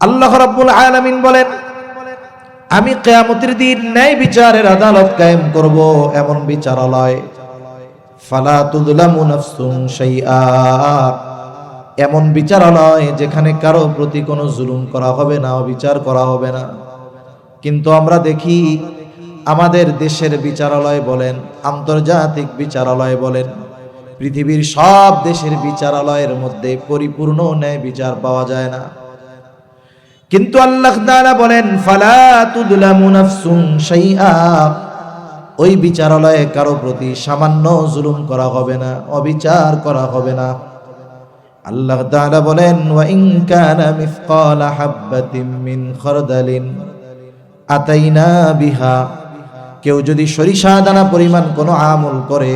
আল্লাহ রাব্বুল আলামিন বলেন, আমি কিয়ামতের দিন ন্যায় বিচারের আদালত কায়েম করব, এমন বিচারালয়, ফালা তুযলামু নাফসুন শাইআ, এমন বিচারালয় যেখানে কারো প্রতি কোনো জুলুম করা হবে না, অবিচার করা হবে না। কিন্তু আমরা দেখি আমাদের দেশের বিচারালয় বলেন, আন্তর্জাতিক বিচারালয় বলেন, পৃথিবীর সব দেশের বিচারালয়ের মধ্যে পরিপূর্ণ ন্যায় বিচার পাওয়া যায় না। কিন্তু আল্লাহ তাআলা বলেন, ফালা তুযলামু নাফসুন শাইআ, ওই বিচারালয়ে কারো প্রতি সামান্য জুলুম করা হবে না, অবিচার করা হবে না। আল্লাহ তাআলা বলেন, ওয়া ইন কানা মিসকালা হাববাতিন মিন খারদালিন আতাইনা বিহা, কেউ যদি সরিষা দানা পরিমাণ কোনো আমল করে,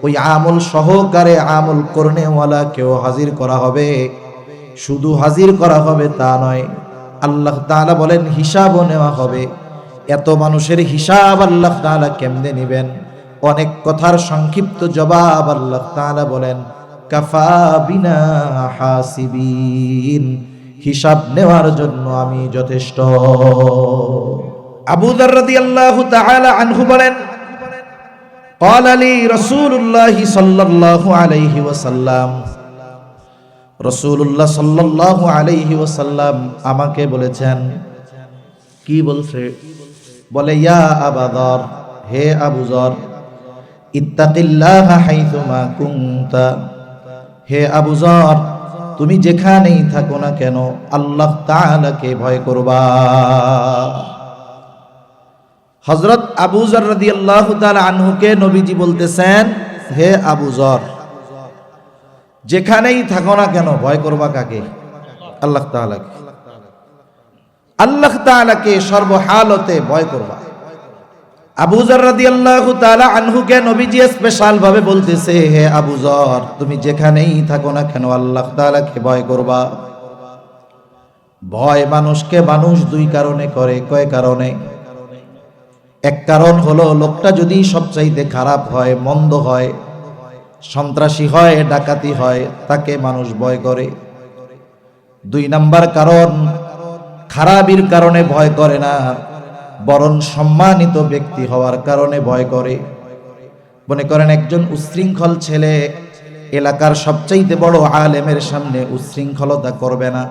ওই আমল সহকারে আমল করনেওয়ালা কেউ হাজির করা হবে। শুধু হাজির করা হবে তা নয়, আল্লাহ তাআলা বলেন হিসাবও নেওয়া হবে। এত মানুষের হিসাব আল্লাহ তাআলা কেমনে নেবেন? অনেক কথার সংক্ষিপ্ত জবাব আল্লাহ তাআলা বলেন, কাফা বিনা হাসিবিন, হিসাব নেওয়ার জন্য আমি যথেষ্ট। আবু যার রাদিয়াল্লাহু তাআলা আনহু বলেন, ক্বালা লি রাসূলুল্লাহ সাল্লাল্লাহু আলাইহি ওয়াসাল্লাম, রাসূলুল্লাহ সাল্লাল্লাহু আলাইহি ওয়াসাল্লাম আমাকে বলেছেন। কি বলছে? বলে, ইয়া আবু যার, হে আবু যার, ইত্তাকিল্লাহা হাইথুমা কুনতা, হে আবু যার, তুমি যেখানেই থাকো না কেন আল্লাহ তাআলাকে ভয় করবা। হযরত আবু যার রাদিয়াল্লাহু তাআলা আনহুকে নবীজি বলতেছেন, হে আবু যার, যেখানেই থাকো না কেন ভয় করবা কাকে? আল্লাহ তাআলাকে। আল্লাহ তাআলাকে সর্বহালতে ভয় করবা। আবু যার রাদিয়াল্লাহু তাআলা আনহুকে নবীজি স্পেশাল ভাবে বলতেছে, হে আবু যার, তুমি যেখানেই থাকো না কেন আল্লাহ তাআলাকে ভয় করবা। ভয় মানুষকে মানুষ দুই কারণে করে। কয় কারণে? এক কারণ হলো লোকটা যদি সবচাইতে খারাপ হয়, মন্দ হয়, সন্ত্রাসী হয়, ডাকাতি হয়, তাকে মানুষ ভয় করে। দুই নাম্বার কারণ, খারাপির কারণে ভয় করে না, বরং সম্মানিত ব্যক্তি হওয়ার কারণে ভয় করে। মনে করেন একজন উচ্ছৃঙ্খল ছেলে এলাকার সবচাইতে বড় আলেমের সামনে উচ্ছৃঙ্খলতা করবে না,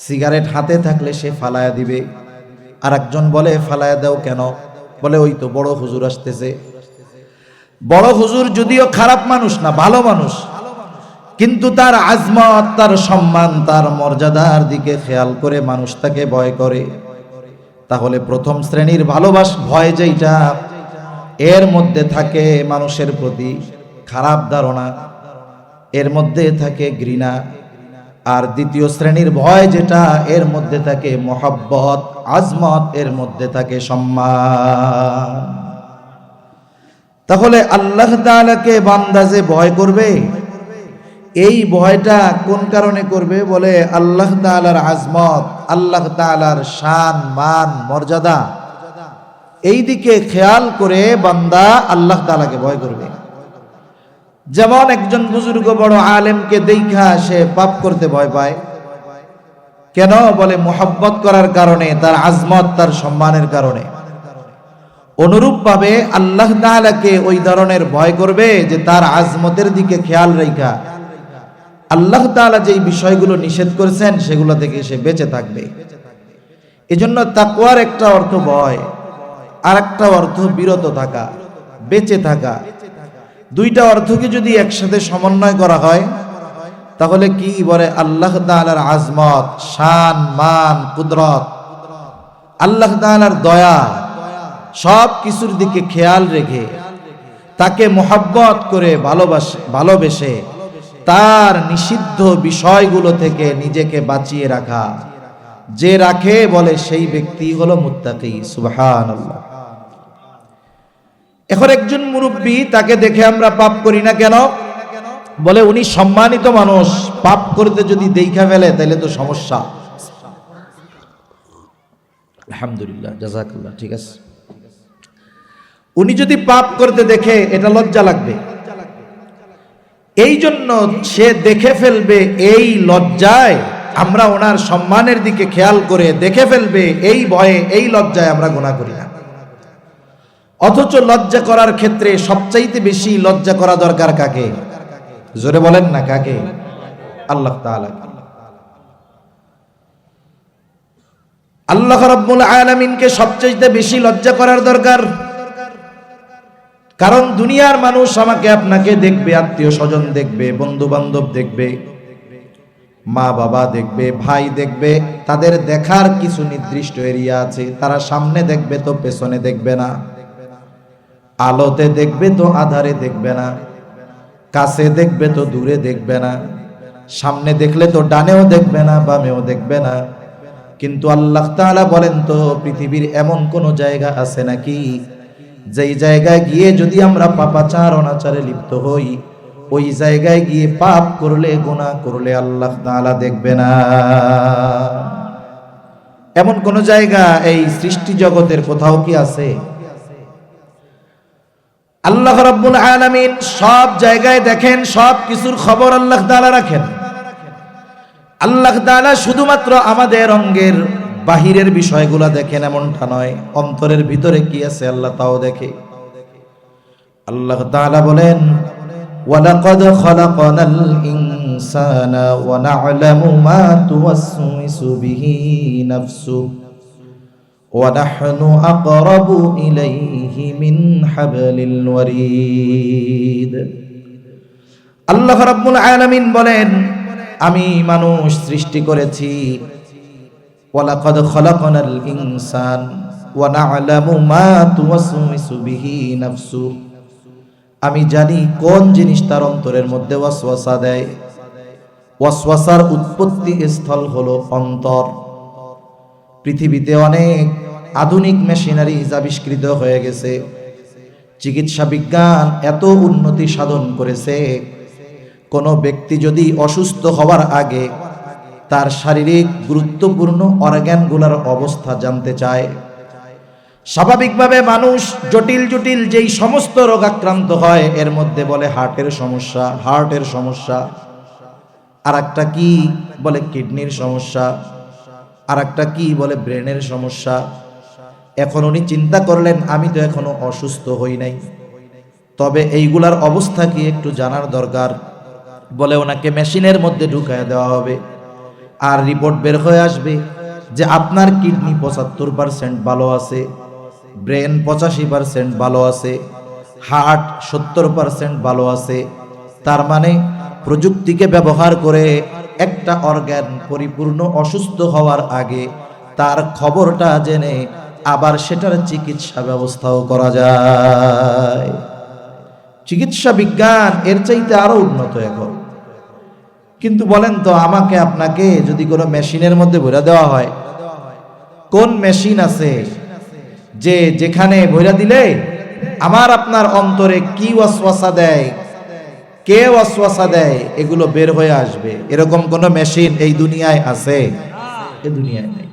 সিগারেট হাতে থাকলে সে ফালায়া দিবে। আর একজন বলে, ফালায়া দাও কেন? বলে, ওই তো বড় হুজুর আসতেছে। বড় হুজুর যদিও খারাপ মানুষ না, ভালো মানুষ, কিন্তু তার আজমত, তার সম্মান, তার মর্যাদার দিকে খেয়াল করে মানুষ তাকে ভয় করে। তাহলে প্রথম শ্রেণীর ভয় যেটা, এর মধ্যে থাকে মানুষের প্রতি খারাপ ধারণা, এর মধ্যে থাকে ঘৃণা। আর দ্বিতীয় শ্রেণীর ভয় যেটা, এর মধ্যে থাকে মহব্বত, আজমত, এর মধ্যে থাকে সম্মান। তাহলে আল্লাহ তাআলাকে বান্দা যে ভয় করবে, এই ভয়টা কোন কারণে করবে? বলে, আল্লাহ তাআলার আজমত, আল্লাহ তাআলার শান, মান, মর্যাদা, এই দিকে খেয়াল করে বান্দা আল্লাহ তাআলাকে ভয় করবে। যেমন একজন বুজুর্গ বড় আলেমকে দেখা সে পাপ করতে ভয় পায়। কেন? বলে, মুহাব্বত করার কারণে, তার আজমত, তার সম্মানের কারণে। অনুরূপ ভাবে আল্লাহ তাআলাকে ওই ধরনের ভয় করবে যে তার আজমতের দিকে খেয়াল রাখা, আল্লাহ তাআলা যেই বিষয়গুলো নিষেধ করেছেন সেগুলো থেকে সে বেঁচে থাকবে। এজন্য তাকওয়ার একটা অর্থ ভয়, আর একটা অর্থ বিরত থাকা, বেঁচে থাকা। দুইটা অর্থকে যদি একসাথে সমন্বয় করা হয় তাহলে কি বলে? আল্লাহ তাআলার আজমত, শান, মান, কুদরত, আল্লাহ তাআলার দয়া, সব কিছুর দিকে খেয়াল রেখে তাকে মোহাব্বত করে ভালোবেসে তার নিষিদ্ধ বিষয়গুলো থেকে নিজেকে বাঁচিয়ে রাখা। যে রাখে বলে সেই ব্যক্তি হলো মুত্তাকি। সুবহানাল্লাহ। এখন একজন মুরব্বী, তাকে দেখে আমরা পাপ করি না কেন? বলে, উনি সম্মানিত মানুষ, পাপ করতে যদি দেখা ফেলে তাহলে তো সমস্যা। আলহামদুলিল্লাহ, জাযাকাল্লাহ, ঠিক আছে। উনি যদি পাপ করতে দেখে এটা লজ্জা লাগবে, এই জন্য সে দেখে ফেলবে, এই লজ্জায় আমরা ওনার সম্মানের দিকে খেয়াল করে দেখে ফেলবে, এই ভয়ে এই লজ্জায় আমরা গুনাহ করি না। অথচ লজ্জা করার ক্ষেত্রে সবচাইতে বেশি লজ্জা করা দরকার কাকে? জোরে বলেন না, কাকে? আল্লাহ তাআলা। আল্লাহ রাব্বুল আলামিনকে সবচাইতে বেশি লজ্জা করার দরকার। কারণ দুনিয়ার মানুষ আমাকে আপনাকে দেখবে, আত্মীয় স্বজন দেখবে, বন্ধু বান্ধব দেখবে, মা বাবা দেখবে, ভাই দেখবে, তাদের দেখার কিছু নির্দিষ্ট এরিয়া আছে। তারা সামনে দেখবে তো পেছনে দেখবে না, আলোতে দেখবে তো আধারে দেখবে না, কাছে দেখবে তো দূরে দেখবে না, সামনে দেখলে তো ডানেও দেখবে না, বামেও দেখবে না। কিন্তু আল্লাহ তাআলা বলেন তো পৃথিবীর এমন কোন জায়গা আছে নাকি যেই জায়গায় গিয়ে যদি আমরা পাপাচার অনাচারে লিপ্ত হই, ওই জায়গায় গিয়ে পাপ করলে, গুনাহ করলে আল্লাহ তাআলা দেখবে না? এমন কোন জায়গা এই সৃষ্টি জগতের কোথাও কি আছে? আল্লাহ রাব্বুল আলামিন সব জায়গায় দেখেন, সব কিছুর খবর আল্লাহ তাআলা রাখেন। আল্লাহ তাআলা শুধুমাত্র আমাদের অঙ্গের বাহিরের বিষয়গুলো দেখেন এমনটা নয়, অন্তরের ভিতরে কি আছে আল্লাহ তাও দেখে। আল্লাহ তাআলা বলেন, ওয়ালাকাদ খালাকনাল ইনসানা ওয়া না'লামু মা তুওয়াসওয়িসু বিহি নাফসুহু ওয়া নাহনু আকরাবু ইলাইহি মিন হাবলিল ওয়ারিদ। আল্লাহ রাব্বুল আলামিন বলেন, আমি মানুষ সৃষ্টি করেছি, ওয়ালাকাদ খালাকনাল ইনসান ওয়া না'লামু মা তুওয়াসওয়িসু বিহি নাফসুহু, আমি জানি কোন জিনিস তার অন্তরের মধ্যে ওয়াসওয়াসা দেয়। ওয়াসওয়াসার উৎপত্তি স্থল হলো অন্তর। পৃথিবীতে অনেক আধুনিক মেশিনারিজ আবিষ্কৃত হয়ে গেছে, চিকিৎসা বিজ্ঞান এত উন্নতি সাধন করেছে, কোনো ব্যক্তি যদি অসুস্থ হওয়ার আগে তার শারীরিক গুরুত্বপূর্ণ অর্গানগুলোর অবস্থা জানতে চায়। স্বাভাবিকভাবে মানুষ জটিল জটিল যেই সমস্ত রোগ আক্রান্ত হয়, এর মধ্যে বলে হার্টের সমস্যা, আর একটা কি বলে কিডনির সমস্যা, আর একটা কি বলে ব্রেনের সমস্যা। এখন উনি চিন্তা করলেন, আমি তো এখনো অসুস্থ হই নাই, তবে এইগুলার অবস্থা কি একটু জানার দরকার। বলে ওনাকে মেশিনের মধ্যে ঢুকায় দেওয়া হবে, আর রিপোর্ট বের হয়ে আসবে যে আপনার কিডনি 75% ভালো আছে, ব্রেন 85% ভালো আছে, হার্ট 70% ভালো আছে। তার মানে প্রযুক্তিকে ব্যবহার করে একটা অর্গান পরিপূর্ণ অসুস্থ হওয়ার আগে তার খবরটা জেনে আবার সেটার চিকিৎসা ব্যবস্থাও করা যায়। চিকিৎসা বিজ্ঞান এর চাইতে আরো উন্নত এখন। কিন্তু বলেন তো, আমাকে আপনাকে যদি কোনো মেশিনের মধ্যে ভরে দেওয়া হয়, কোন মেশিন আছে যে যেখানে ভরে দিলে আমার আপনার অন্তরে কি ওয়াসওয়াসা দেয়, কে ওয়াসওয়াসা দেয়, এগুলো বের হয়ে আসবে? এরকম কোন মেশিন এই দুনিয়ায় আছে? এই দুনিয়ায় নেই।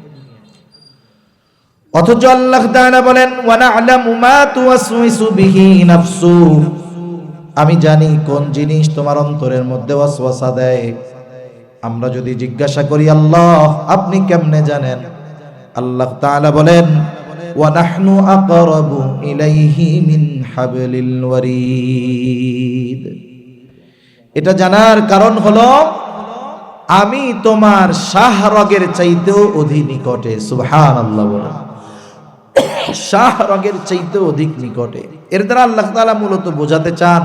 অথচ আল্লাহ তাআলা বলেন, ওয়া না'লামু মা তুওয়াসওয়িসু বিহি নাফসুহু, আমি জানি কোন জিনিস তোমার অন্তরের মধ্যে ওয়াসওয়াসা দেয়। আমরা যদি জিজ্ঞাসা করি, আল্লাহ আপনি কেমনে জানেন? আল্লাহ তাআলা বলেন, ওয়া নাহনু আকরাবু ইলাইহি মিন হাবলিল ওয়ারিদ। এটা জানার কারণ হলো আমি তোমার শাহরগের চাইতেও অধিক নিকটে। সুবহানাল্লাহ বলেন, শাহরগের চাইতেও অধিক নিকটে। এর দ্বারা আল্লাহ তাআলা মূলত বোঝাতে চান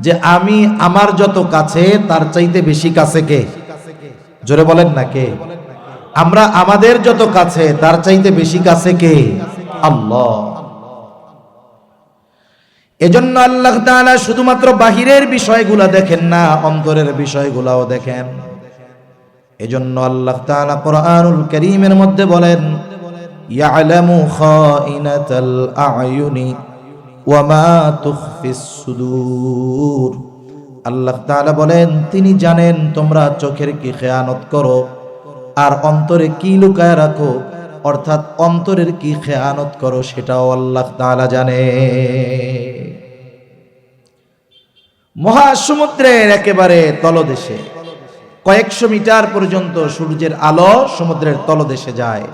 যে আমি আমার যত কাছে তার চাইতে বেশি কাছে কে? জোরে বলেন না, কে? আমরা আমাদের যত কাছে তার চাইতে বেশি কাছে কে? আল্লাহ। এজন্য আল্লাহ তাআলা শুধুমাত্র বাহিরের বিষয়গুলা দেখেন না, অন্তরের বিষয়গুলাও দেখেন। এজন্য আল্লাহ তাআলা কোরআনুল কারীমের মধ্যে বলেন, ইয়ালামু খাইনাতাল আ'য়ুনি ওয়া মা তুখফিস সুদূর। আল্লাহ তাআলা বলেন, তিনি জানেন তোমরা চোখের কি খেয়ানত করো আর অন্তরে কি লুকায় রাখো, অর্থাৎ অন্তরের কি খেয়ানত করো সেটাও আল্লাহ তাআলা জানে। মহাসমুদ্রের একেবারে তলদেশে কয়েকশো মিটার পর্যন্ত সূর্যের আলো সমুদ্রের তলদেশে যায়।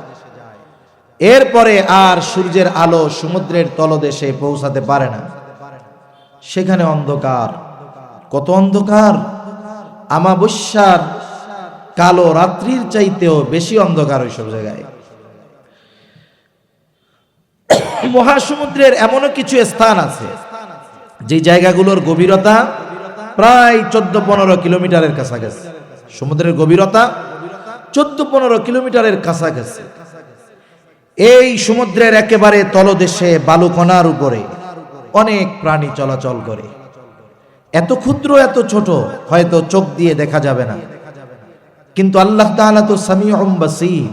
এরপরে আর সূর্যের আলো সমুদ্রের তলদেশে পৌঁছাতে পারে না। সেখানে অন্ধকার, কত অন্ধকার! আমাবস্যার কালো রাত্রির চাইতেও বেশি অন্ধকার ওইসব জায়গায়। মহাসমুদ্রের এমনও কিছু স্থান আছে যে জায়গাগুলোর গভীরতা প্রায় 14-15 কিলোমিটারের কাছাকাছি। সমুদ্রের গভীরতা 14-15 কিলোমিটারের কাছাকাছি। এই সমুদ্রের একেবারে তলদেশে বালুকণার উপরে অনেক প্রাণী চলাচল করে। এত ক্ষুদ্র, এত ছোট, হয়তো চোখ দিয়ে দেখা যাবে না, কিন্তু আল্লাহ তাআলা তো সামিউম বাসীর।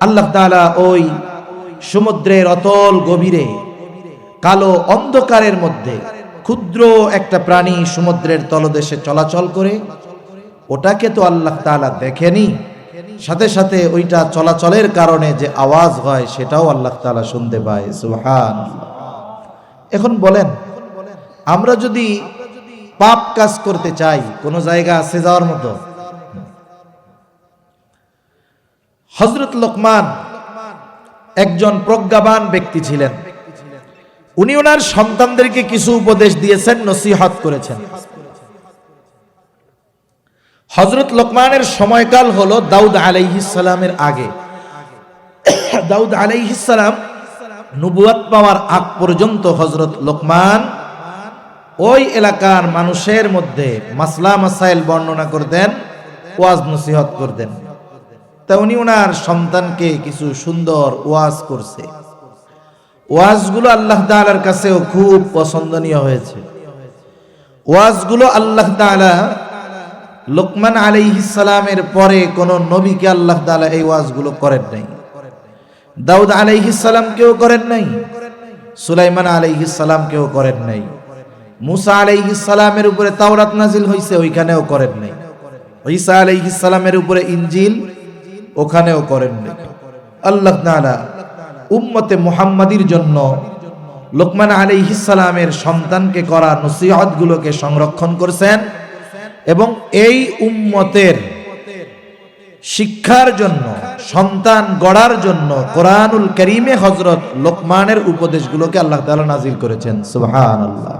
আল্লাহ তাআলা ওই সমুদ্রের অতল গভীরে কালো অন্ধকারের মধ্যে ক্ষুদ্র একটা প্রাণী সমুদ্রের তলদেশে চলাচল করে, ওটাকে তো আল্লাহ তাআলা দেখেনি, সাথে সাথে ওইটা চলাচলের কারণে যে আওয়াজ হয় সেটাও আল্লাহ তাআলা শুনতে পায়। সুবহানাল্লাহ। এখন বলেন, আমরা যদি পাপ কাজ করতে চাই, কোন জায়গা আছে যাওয়ার মতো? হযরত লোকমান একজন প্রজ্ঞাবান ব্যক্তি ছিলেন। উনি ওনার সন্তানদেরকে কিছু উপদেশ দিয়েছেন, নসিহত করেছেন। হযরত লোকমানের সময়কাল হলো দাউদ আলাইহিস সালামের আগে। দাউদ আলাইহিস সালাম নবুয়ত পাওয়ার আগ পর্যন্ত হযরত লোকমান ওই এলাকার মানুষের মধ্যে মাসলা মাসাইল বর্ণনা করতেন, ওয়াজ নসিহত করতেন। তা উনি ওনার সন্তানকে কিছু সুন্দর ওয়াজ করছে। ওয়াজগুলো আল্লাহ তাআলার কাছেও খুব পছন্দনীয় হয়েছে। ওয়াজগুলো আল্লাহ তাআলা লোকমান আলাইহিস সালামের পরে কোন নবীকে আল্লাহ তাআলা এই ওয়াজগুলো করেন নাই। দাউদ আলাইহিস সালামকেও করেন নাই, সুলাইমান আলাইহিস সালামকেও করেন নাই, মুসা আলাইহিস সালামের উপরে তাওরাত নাজিল হইছে, ওইখানেও করেন নাই। ঈসা আলাইহিস সালামের উপরে ইনজিল, ওখানেও করেন নাই। আল্লাহ তাআলা উম্মতে মুহাম্মাদির জন্য লোকমান আলাইহিস সালামের সন্তানকে করা নসিহতগুলোকে সংরক্ষণ করেছেন এবং এই উম্মতের শিক্ষার জন্য, সন্তান গড়ার জন্য কোরআনুল কারীমে হযরত লোকমানের উপদেশগুলোকে আল্লাহ তাআলা নাজিল করেছেন। সুবহানাল্লাহ।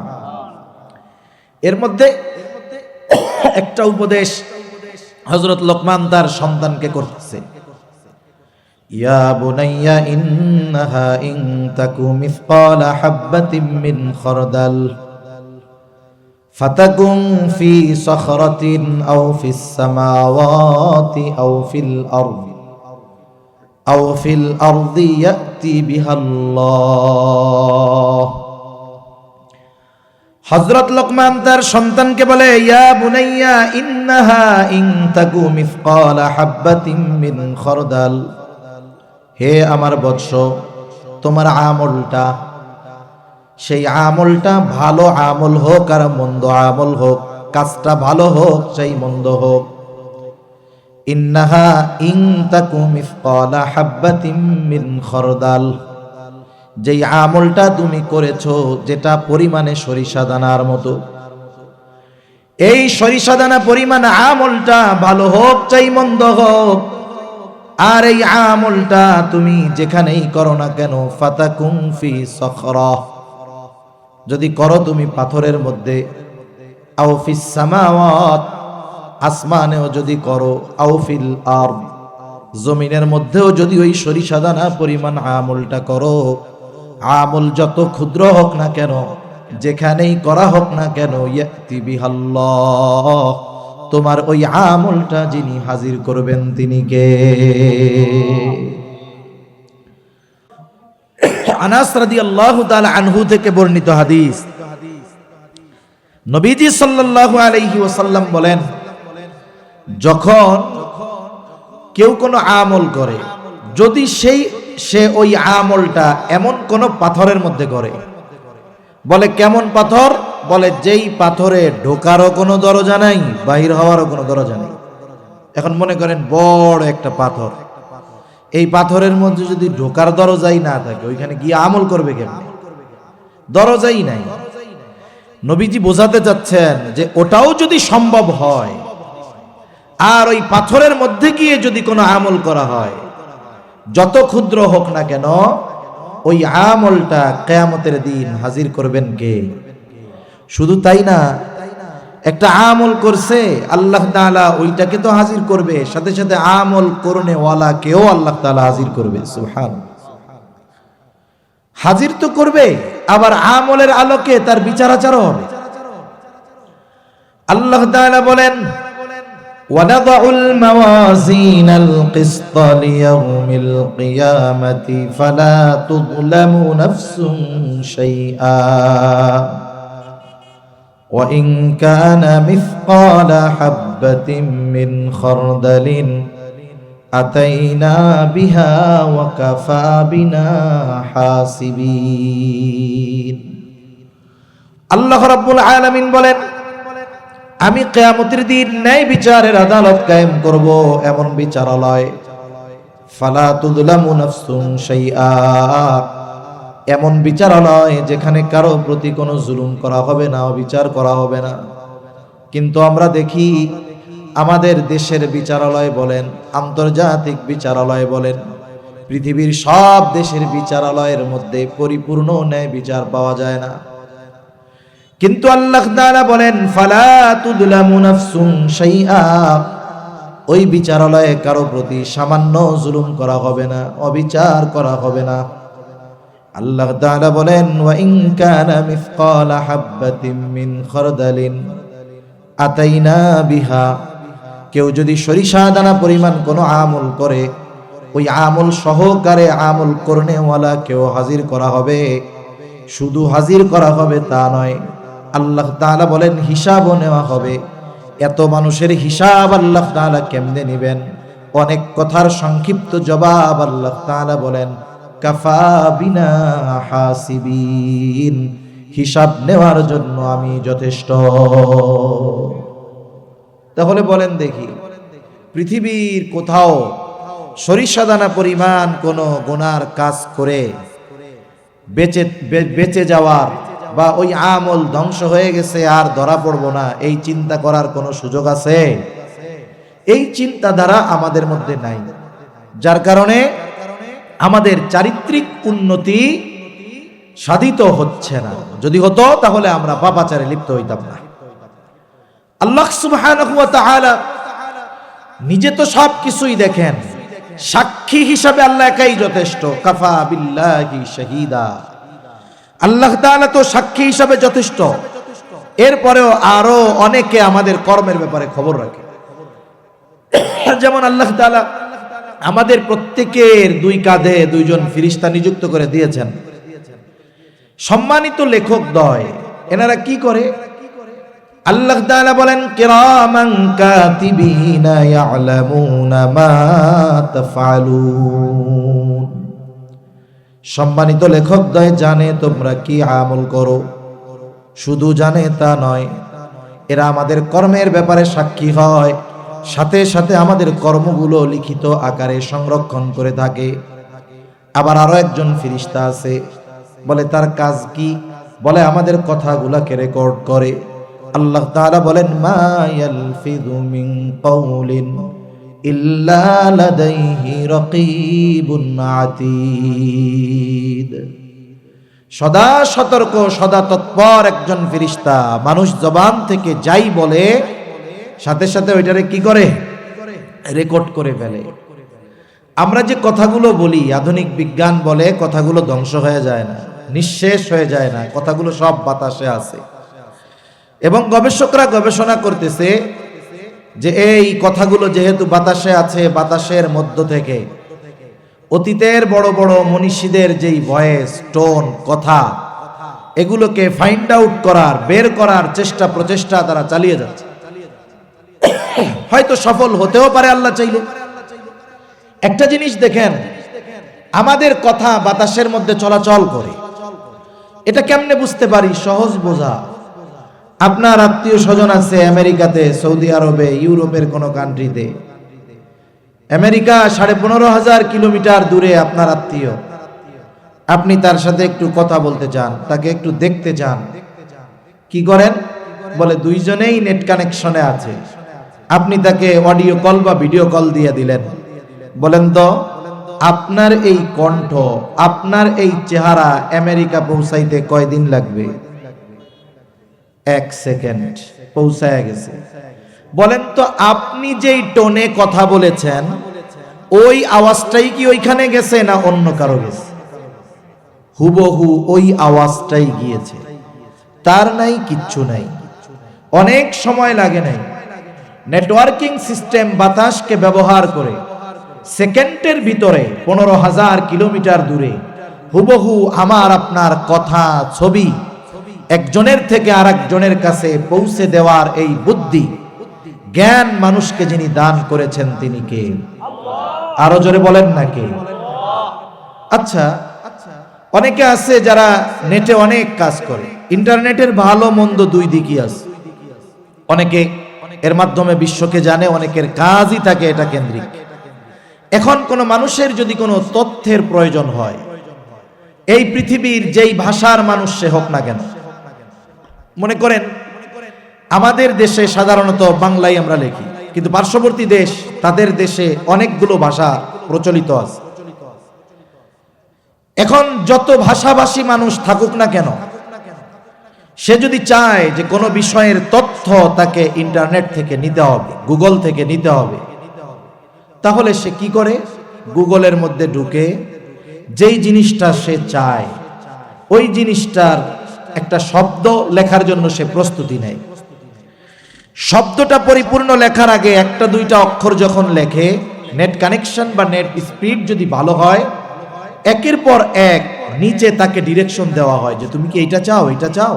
এর মধ্যে একটা উপদেশ হযরত লোকমান তার সন্তানকে করতেছে, ইয়া বুনাইয়া ইন্নাহা ইন তাকু মিসকালা হাববাতিন মিন খারদাল ফাতাকুন ফি সখরাতিন আও ফিস সামাওয়াতি আও ফিল আরদি ইয়াতি বিহাল্লাহ। হযরত লোকমান তার সন্তানকে বলে, ইয়া বুনাইয়া ইন্নাহা ইন তাকু মিসকালা হাববাতিন মিন খারদাল, হে আমার বৎস, তোমার আমলটা, সেই আমলটা ভালো আমল হোক আর মন্দ আমল হোক, কাজটা ভালো হোক চাই মন্দ হোক, ইন্নাহা ইন তাকু মিসকালা হাববাতিন মিন খারদাল, যেই আমলটা তুমি করেছো যেটা পরিমাণে সরিষা দানার মতো, এই সরিষা দানা পরিমাণ আমলটা ভালো হোক চাই মন্দ হোক, আর এই আমলটা তুমি যেখানেই করো না কেন, ফাতাকুন ফি সখরা, যদি করো তুমি পাথরের মধ্যে, আও ফিস সামাওয়াত, আসমানেও যদি করো, আও ফিল আরদ, জমিনের মধ্যেও যদি ওই সরিষা দানা পরিমাণ আমলটা করো, আমল যত ক্ষুদ্র হোক না কেন, যেখানেই করা হোক না কেন, ইয়াতি বিহাল্লাহ, তোমার ওই আমলটা যিনি হাজির করবেন তিনি কে? আনাস রাদিয়াল্লাহু তাআলা আনহু থেকে বর্ণিত হাদিস, নবীজি সাল্লাল্লাহু আলাইহি ওয়াসাল্লাম বলেন, যখন কেউ কোনো আমল করে, যদি সে ওই আমলটা এমন কোন পাথরের মধ্যে করে, বলে কেমন পাথর? বলে যেই পাথরে ঢোকারও কোনো দরজা নাই, বাহির হওয়ারও কোনো দরজা নেই। এখন মনে করেন বড় একটা পাথর, এই পাথরের মধ্যে যদি ঢোকার দরজাই না থাকে, ওইখানে গিয়ে আমল করবে কেমনে? দরজাই নাই। নবীজি বোঝাতে যাচ্ছেন যে ওটাও যদি সম্ভব হয়, আর ওই পাথরের মধ্যে গিয়ে যদি কোনো আমল করা হয়, যত ক্ষুদ্র হোক না কেন, ওই আমলটা কিয়ামতের দিন হাজির করবেন কে? শুধু তাই না, একটা আমল করছে আল্লাহ তাআলা ওইটাকে তো হাজির করবে, সাথে সাথে আমল করনেওয়ালা কেও আল্লাহ তাআলা হাজির করবে। সুবহানাল্লাহ। হাজির তো করবে, আবার আমলের আলোকে তার বিচার আচারও হবে। আল্লাহ তাআলা বলেন, وَنَضَعُ الْمَوَازِينَ الْقِسْطَ لِيَوْمِ الْقِيَامَةِ فَلَا تُظْلَمُ نَفْسٌ شَيْئًا وَإِنْ كَانَ مِثْقَالَ حَبَّةٍ مِّنْ خَرْدَلٍ أَتَيْنَا بِهَا وَكَفَى بِنَا حَاسِبِينَ। আল্লাহ রাব্বুল আলামিন বলেন, আমি কিয়ামতের দিন ন্যায় বিচারের আদালত কায়েম করব, এমন বিচারালয়, ফালা তুযলামু নাফসুন শাইআ, এমন বিচারালয় যেখানে কারো প্রতি কোনো জুলুম করা হবে না, অবিচার করা হবে না। কিন্তু আমরা দেখি আমাদের দেশের বিচারালয় বলেন, আন্তর্জাতিক বিচারালয় বলেন, পৃথিবীর সব দেশের বিচারালয়ের মধ্যে পরিপূর্ণ ন্যায় বিচার পাওয়া যায় না। কিন্তু আল্লাহ তাআলা বলেন, ফালা তুযলামু নাফসুন শাইআ, ওই বিচারালয়ে কারো প্রতি সামান্য জুলুম করা হবে না, অবিচার করা হবে না। আল্লাহ তাআলা বলেন, ওয়া ইন কানা মিসকালা হাববাতিন মিন খারদালিন আতাইনা বিহা, কেউ যদি সরিষা দানা পরিমাণ কোনো আমল করে, ওই আমল সহকারে আমল করনেওয়ালা কেউ হাজির করা হবে। শুধু হাজির করা হবে তা নয়, আল্লাহ তাআলা বলেন হিসাবও নেওয়া হবে। এত মানুষের হিসাব আল্লাহ তাআলা কেমনে নেবেন? অনেক কথার সংক্ষিপ্ত জবাব আল্লাহ তাআলা বলেন, কাফা বিনা হাসিবিন, হিসাব নেওয়ার জন্য আমি যথেষ্ট। তাহলে বলেন দেখি, পৃথিবীর কোথাও সরিষা দানা পরিমাণ কোনো গুনার কাজ করে বেঁচে যাওয়ার বা ওই আমল ধ্বংস হয়ে গেছে আর ধরা পড়বো না, এই চিন্তা করার কোনো সুযোগ আছে? এই চিন্তাধারা আমাদের মধ্যে নাই, যার কারণে আমাদের চারিত্রিক উন্নতি সাধিত হচ্ছে না। যদি হতো তাহলে আমরা পাপাচারে লিপ্ত হইতাম না। আল্লাহ সুবহানাহু ওয়া তাআলা নিজে তো সব কিছুই দেখেন, সাক্ষী হিসাবে আল্লাহ একাই যথেষ্ট। কাফা বিল্লাহি শাহিদা, আল্লাহ তাআলা তো সাক্ষী হিসাবে যথেষ্ট। এরপরেও আরো অনেকে আমাদের কর্মের ব্যাপারে খবর রাখে। যেমন আল্লাহ তাআলা আমাদের প্রত্যেকের দুই কাঁধে দুইজন ফেরেশতা নিযুক্ত করে দিয়েছেন। সম্মানিত লেখকদ্বয় এনারা কি করে? আল্লাহ তাআলা বলেন, কিরামান কাতিবিনা ইয়ালামুনা মা তাফআলুন, সম্মানিত লেখকদ্বয় জানে তোমরা কি আমল করো। শুধু জানে তা নয়, এরা আমাদের কর্মের ব্যাপারে সাক্ষী হয়, সাথে সাথে আমাদের কর্মগুলো লিখিত আকারে সংরক্ষণ করে থাকে। আবার আরো একজন ফেরেশতা আছে, বলে তার কাজ কি? বলে আমাদের কথাগুলোকে রেকর্ড করে। আল্লাহ তাআলা বলেন, মা ইয়ালফিযু মিন কাওলিন ইল্লা লাদাইহি রাকীবুন আতীদ, সদা সতর্ক, সদা তৎপর একজন ফেরেশতা মানুষ জবান থেকে যাই বলে সাথে সাথে ওইটারে কি করে? রেকর্ড করে ফেলে। আমরা যে কথাগুলো বলি, আধুনিক বিজ্ঞান বলে কথাগুলো ধ্বংস হয়ে যায় না, নিঃশেষ হয়ে যায় না, কথাগুলো সব বাতাসে আছে। এবং গবেষকরা গবেষণা করতেছে যে এই কথাগুলো যেহেতু বাতাসে আছে, বাতাসের মধ্য থেকে অতীতের বড় বড় মনীষীদের যেই ভয়েস, টোন, কথা, এগুলোকে ফাইন্ড আউট করার, বের করার চেষ্টা প্রচেষ্টা তারা চালিয়ে যাচ্ছে। হয়তো সফল হতেও পারে আল্লাহ চাইলে। একটা জিনিস দেখেন, আমাদের কথা বাতাসের মধ্যে চলাচল করে, এটা কেমনে বুঝতে পারি? সহজ বোঝা। আপনার আত্মীয় স্বজন আছে আমেরিকাতে, সৌদি আরবে, ইউরোপের কোন কান্ট্রিতে। আমেরিকা 15,500 কিলোমিটার দূরে আপনার আত্মীয়, আপনি তার সাথে একটু কথা বলতে চান, তাকে একটু দেখতে চান, কি করেন? বলে দুইজনেই নেট কানেকশনে আছে, আপনি তাকে অডিও কল বা ভিডিও কল দিয়ে দিলেন, বলেন তো আপনার এই কণ্ঠ, আপনার এই চেহারা আমেরিকা পৌঁছাইতে কয়দিন লাগবে? 1 সেকেন্ড পৌঁছায় গেছে। বলেন তো আপনি যেই টোনে কথা বলেছেন ওই আওয়াজটাই কি ওইখানে গেছে না অন্য কারো গেছে? হুবহু ওই আওয়াজটাই গিয়েছে, তার নাই কিচ্ছু নাই, অনেক সময় লাগে নাই। নেটওয়ার্কিং সিস্টেম বাতাসকে ব্যবহার করে সেকেন্ডের ভিতরে 15,000 কিলোমিটার দূরে হুবহু আমার আপনার কথা, ছবি একজনের থেকে আরেকজনের কাছে পৌঁছে দেওয়ার এই বুদ্ধি, জ্ঞান মানুষকে যিনি দান করেছেন তিনি কে? আরো জোরে বলেন না কে? আচ্ছা, অনেকে আছে যারা নেটে অনেক কাজ করে, ইন্টারনেটের ভালো মন্দ দুই দিকই আছে। অনেকে এর মাধ্যমে বিশ্বকে জানে, অনেকের কাজই থাকে এটা কেন্দ্রিক। এখন কোন মানুষের যদি কোনো তথ্যের প্রয়োজন হয়, এই পৃথিবীর যেই ভাষার মানুষ সে হোক না কেন, মনে করেন আমাদের দেশে সাধারণত বাংলায় আমরা লিখি, কিন্তু পার্শ্ববর্তী দেশ তাদের দেশে অনেকগুলো ভাষা প্রচলিত আছে। এখন যত ভাষাভাষী মানুষ থাকুক না কেন, সে যদি চায় যে কোনো বিষয়ের তথ্য তাকে ইন্টারনেট থেকে নিতে হবে, গুগল থেকে নিতে হবে, তাহলে সে কি করে? গুগলের মধ্যে ঢুকে যেই জিনিসটা সে চায় ওই জিনিসটার একটা শব্দ লেখার জন্য সে প্রস্তুতি নেয়। শব্দটা পরিপূর্ণ লেখার আগে একটা দুইটা অক্ষর যখন লেখে, নেট কানেকশন বা নেট স্পিড যদি ভালো হয়, একের পর এক নিচে তাকে ডিরেকশন দেওয়া হয় যে তুমি কি এইটা চাও, এইটা চাও।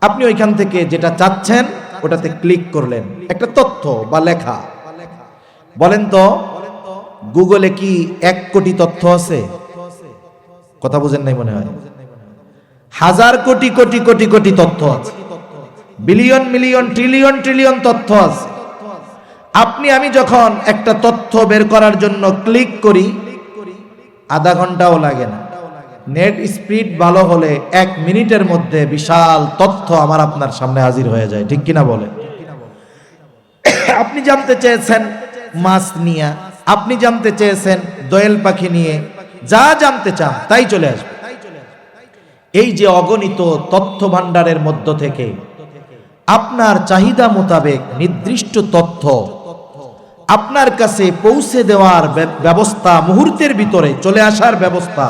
আপনি ওইখান থেকে যেটা চাচ্ছেন ওটাতে ক্লিক করলেন, একটা তথ্য বা লেখা। বলেন তো গুগলে কি 1 কোটি তথ্য আছে? কথা বুঝেন নাই মনে হয়। হাজার কোটি কোটি কোটি কোটি তথ্য আছে, বিলিয়ন মিলিয়ন ট্রিলিয়ন ট্রিলিয়ন তথ্য আছে। আপনি আমি যখন একটা তথ্য বের করার জন্য ক্লিক করি, আধা ঘন্টাও লাগে না। নেট স্পিড ভালো হলে 1 মিনিটের মধ্যে বিশাল তথ্য আমার আপনার সামনে হাজির হয়ে যায়, ঠিক কিনা বলে? আপনি জানতে চেয়েছেন মাছ নিয়ে, আপনি জানতে চেয়েছেন দোয়েল পাখি নিয়ে, যা জানতে চান তাই চলে আসবে। এই যে অগণিত তথ্য ভান্ডারের মধ্য থেকে আপনার চাহিদা মোতাবেক নির্দিষ্ট তথ্য আপনার কাছে পৌঁছে দেওয়ার ব্যবস্থা, মুহূর্তের ভিতরে চলে আসার ব্যবস্থা